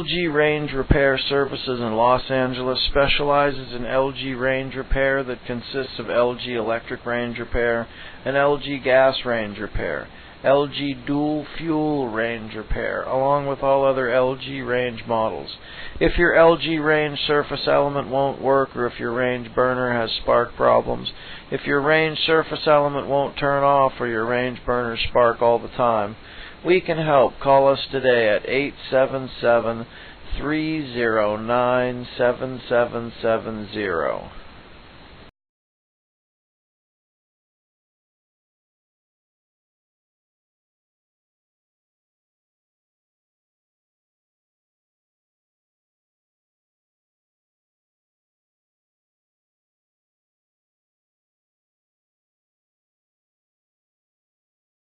LG Range Repair Services in Los Angeles specializes in LG range repair that consists of LG electric range repair and LG gas range repair, LG dual fuel range repair, along with all other LG range models. If your LG range surface element won't work, or if your range burner has spark problems, if your range surface element won't turn off, or your range burners spark all the time, we can help. Call us today at 877-309-7770.